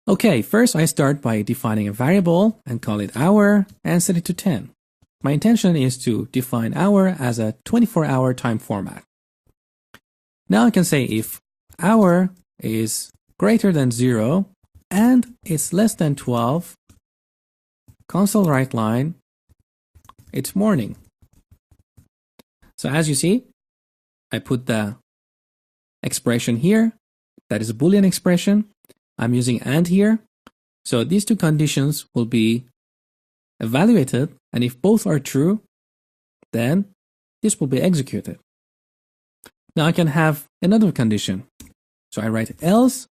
Okay, first I start by defining a variable and call it hour and set it to 10. My intention is to define hour as a 24-hour time format. Now I can say if hour is greater than 0 and it's less than 12, console write line, it's morning. So as you see, I put the expression here. That is a Boolean expression. I'm using AND here. So these two conditions will be evaluated, and if both are true, then this will be executed. Now I can have another condition. So I write else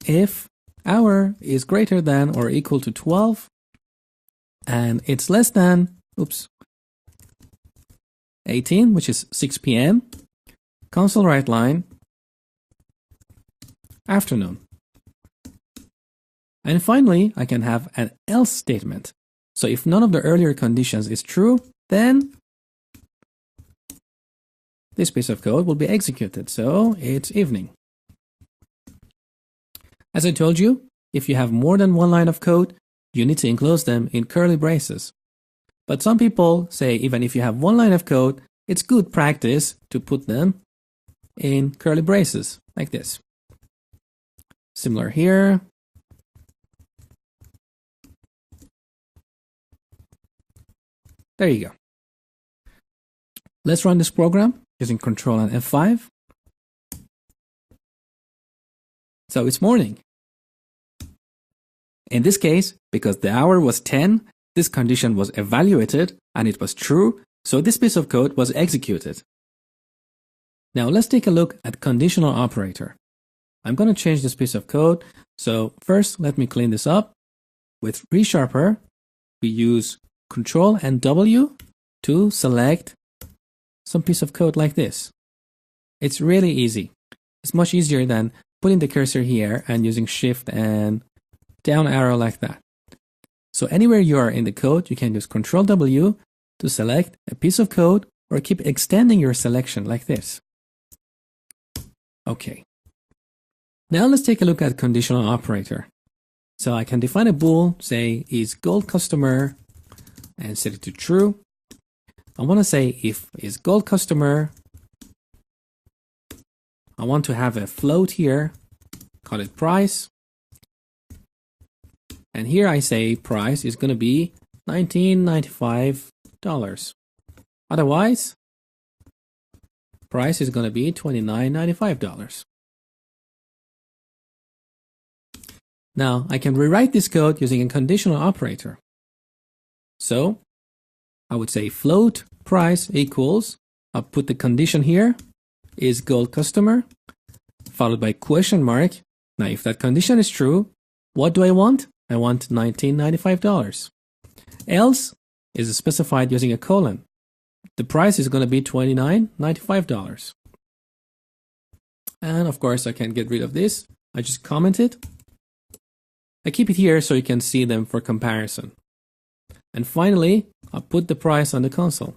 if hour is greater than or equal to 12 and it's less than 18, which is 6 p.m. console write line afternoon. And finally, I can have an else statement. So if none of the earlier conditions is true, then this piece of code will be executed. So it's evening. As I told you, if you have more than one line of code, you need to enclose them in curly braces. But some people say even if you have one line of code, it's good practice to put them in curly braces like this. Similar here. There you go. Let's run this program using Control and F5. So it's morning. In this case, because the hour was 10, this condition was evaluated and it was true, so this piece of code was executed. Now let's take a look at conditional operator. I'm going to change this piece of code. So first, let me clean this up. With ReSharper, we use Control and W to select some piece of code like this. It's really easy. It's much easier than putting the cursor here and using Shift and down arrow like that. So anywhere you are in the code, you can use Control W to select a piece of code or keep extending your selection like this. Okay. Now let's take a look at conditional operator. So I can define a bool, say is gold customer, and set it to true. I want to say if is gold customer, I want to have a float here, call it price. And here I say price is going to be $19.95. Otherwise, price is going to be $29.95. Now I can rewrite this code using a conditional operator. So I would say float price equals, I'll put the condition here, is gold customer, followed by question mark. Now if that condition is true, what do I want? I want $19.95. Else is specified using a colon. The price is going to be $29.95. And of course I can get rid of this. I just comment it. I keep it here so you can see them for comparison. And finally, I'll put the price on the console.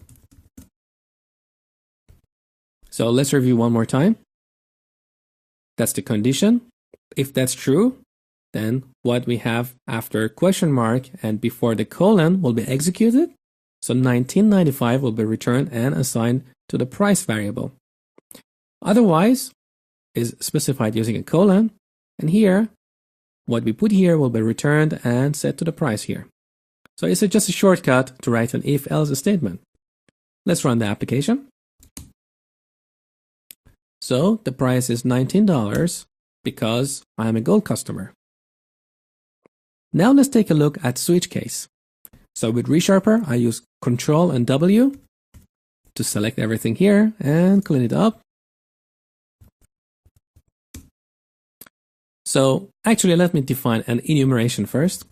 So let's review one more time. That's the condition. If that's true, then what we have after question mark and before the colon will be executed. So $19.95 will be returned and assigned to the price variable. Otherwise, is specified using a colon. And here, what we put here will be returned and set to the price here. So it's just a shortcut to write an if-else statement. Let's run the application. So the price is $19 because I am a gold customer. Now let's take a look at switch case. So with ReSharper, I use Control and W to select everything here and clean it up. So actually, let me define an enumeration first.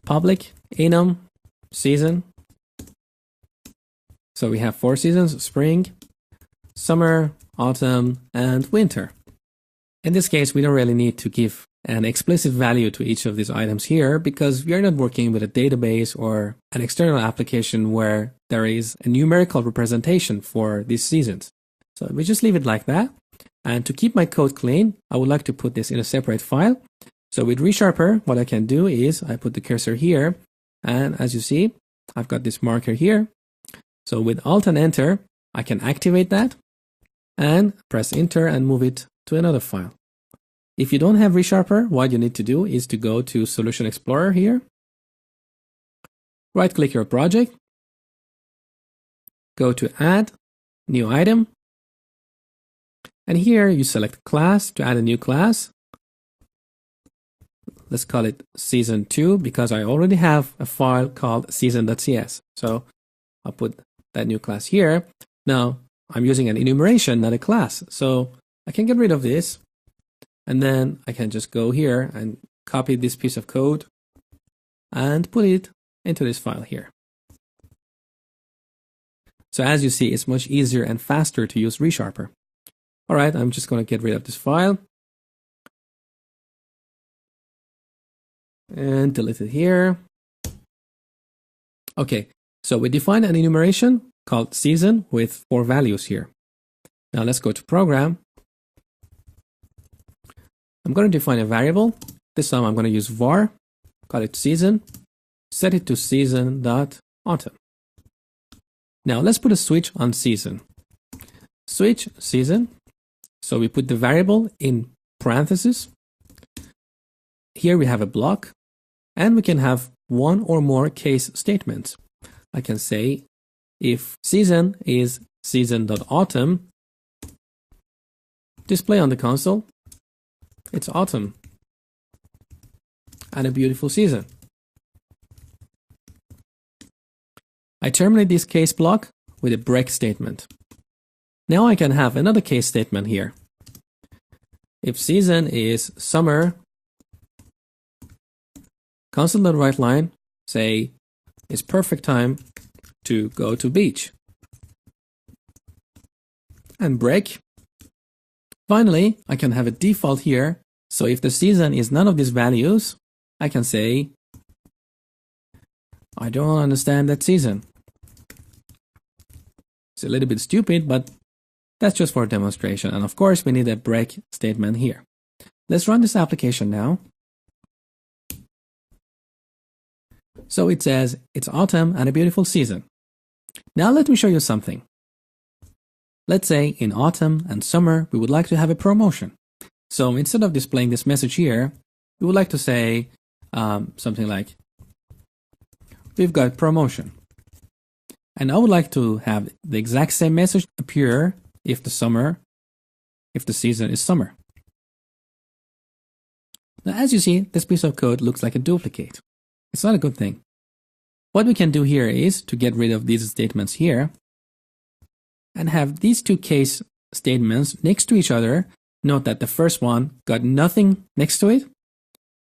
Public, enum, season. So we have 4 seasons: spring, summer, autumn, and winter. In this case, we don't really need to give an explicit value to each of these items here because we are not working with a database or an external application where there is a numerical representation for these seasons. So we just leave it like that. And to keep my code clean, I would like to put this in a separate file. So with ReSharper, what I can do is I put the cursor here, and as you see, I've got this marker here. So with Alt and Enter, I can activate that and press Enter and move it to another file. If you don't have ReSharper, what you need to do is to go to Solution Explorer here, right-click your project, go to Add, New Item, and here you select Class to add a new class. Let's call it Season 2 because I already have a file called season.cs. So I'll put that new class here. Now I'm using an enumeration, not a class. So I can get rid of this. And then I can just go here and copy this piece of code and put it into this file here. So as you see, it's much easier and faster to use ReSharper. All right, I'm just going to get rid of this file and delete it here. Okay, so we defined an enumeration called season with 4 values here. Now let's go to program. I'm going to define a variable. This time I'm going to use var, call it season, set it to season.autumn. Now let's put a switch on season. Switch season. So we put the variable in parentheses. Here we have a block, and we can have one or more case statements. I can say if season is season.autumn, display on the console, it's autumn and a beautiful season. I terminate this case block with a break statement. Now I can have another case statement here. If season is summer, console.writeLine, say, it's perfect time to go to beach. And break. Finally, I can have a default here. So if the season is none of these values, I can say, I don't understand that season. It's a little bit stupid, but that's just for demonstration. And of course, we need a break statement here. Let's run this application now. So it says, it's autumn and a beautiful season. Now let me show you something. Let's say in autumn and summer, we would like to have a promotion. So instead of displaying this message here, we would like to say something like, we've got promotion. And I would like to have the exact same message appear if the season is summer. Now, as you see, this piece of code looks like a duplicate. It's not a good thing. What we can do here is to get rid of these statements here and have these two case statements next to each other. Note that the first one got nothing next to it,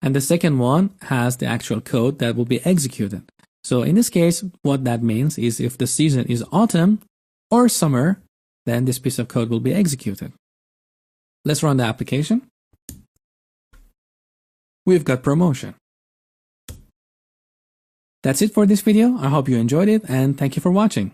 and the second one has the actual code that will be executed. So in this case, what that means is if the season is autumn or summer, then this piece of code will be executed. Let's run the application. We've got promotion. That's it for this video. I hope you enjoyed it, and thank you for watching.